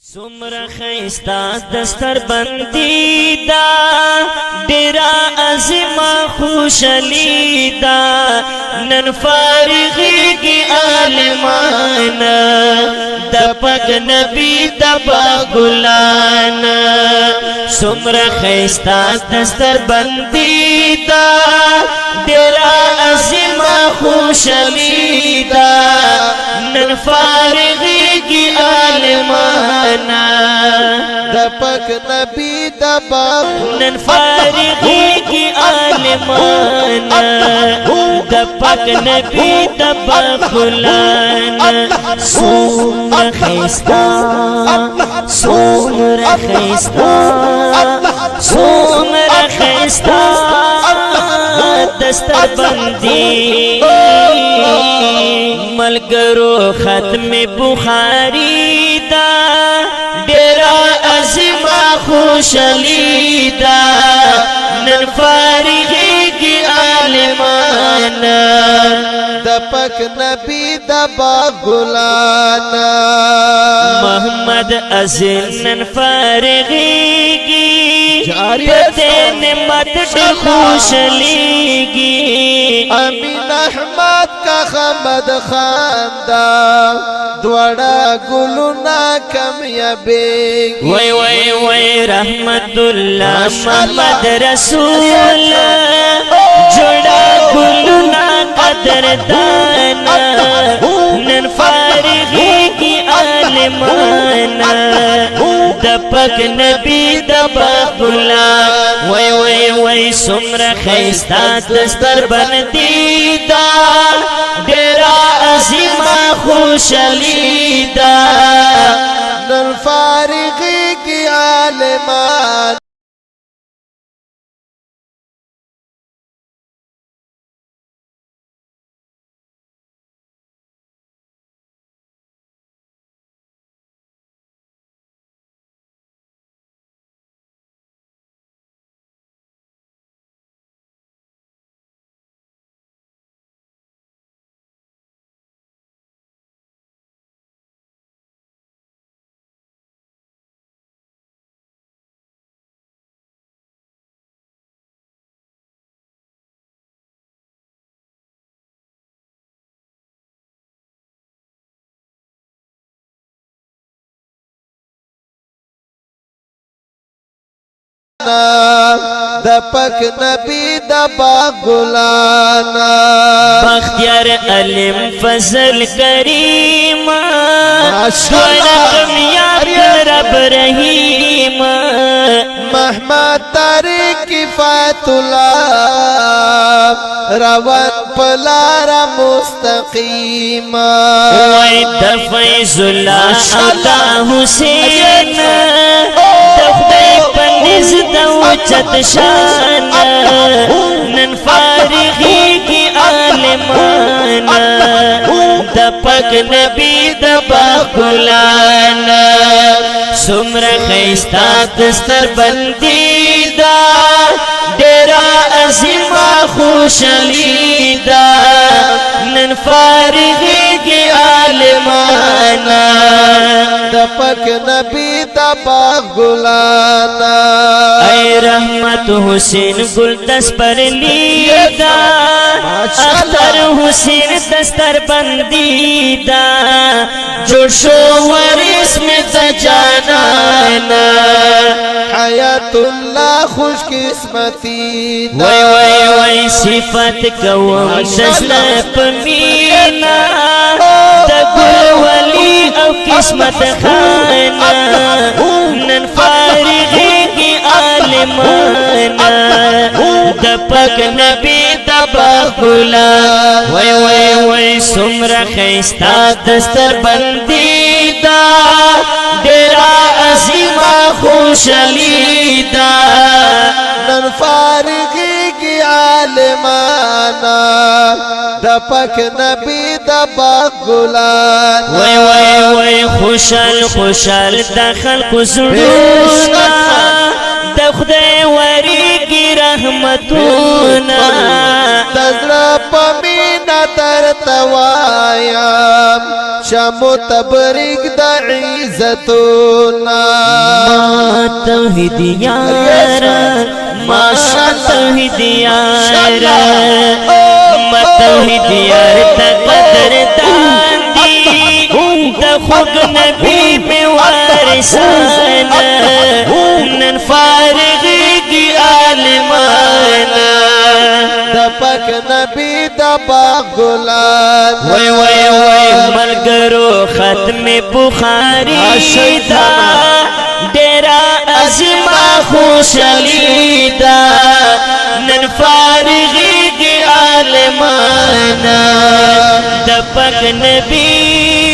سمر خیستا دستر بندی دا ډیرا عظیمه خوشالی دا نن فارغیږي عالمان د پاک نبی د باغلان سمر خیستا دستر بندی دا ډیرا عظیمه خوشالی دا نن فارغیږي عالمان د پاک نبی د باب نن فارغیږي عالمان د پاک نبی د باغلان سمر خیستا سمر خیستا سمر خیستا دستر بندی ملګرو ختم بخاری دا ډیرا عظیمه خوشالی دا نن فارغیږي عالمان د پاک نبی د باغلان محمد ازل نن فارغیږي پته نعمت ډېر خوشالیږي امین احمد کا حمد خان دا دوڑا گلونا کامیابی وای وای وای رحمت الله محمد رسول جوڑا گلونا قدردان نن فارغیږي عالمان د پاک نبی د باغلان وای وای وای سمر خیستا دستر بندی دا ډیرا عظیمه خوشالی دا نن فارغیږي عالمان د پاک نبی د باغلان بختیار علم فضل کریم شورم یاد رب رحیم محمد طارق کفایت الله روان پلار مستقیم وای د فیض الله عطا حسین د خدای پنځ د وچت شان نن فارغیږي عالمان د پاک نبی د باغلان سمر خیستا دستر بندی دا ډیرا عظیمه خوشالی دا نن فارغیږي عالمان د پاک نبی د باغلان ای رحمت حسین گل دس پر لیدا اختر حسین دستر بندی دا جوړ شو ورس میں جانانا حیات الله خوش قسمتی وای وای وای صفت کوم دسل پمینا د ګل ولی او قسمت خانا نن فارغیږي عالمان د پاک نبی د باغلان وای وای وای سمر خیستا دستر بندی دا ډیرا عظیمه خوشالی دا نن فارغیږي عالمان د پاک نبی د باغلان وای وای وای خوشال خوشال د خلکو زړونه د خدای وریږي رحمتونه د زړه په مینا درته وایم شمو تبریک د عزتنا ما توحید یارا ما توحید یارا ما توحید یارا تا قدر داندی دا خوگ نبی پی وارسانا نن فارغی کی عالمانا دا پاک نبی دا باغ گلان وی وی وی ملگرو ختم بخاری دا ڈیرا ازما خوشلی دا نن فارغی کی عالمانا دا پاک نبی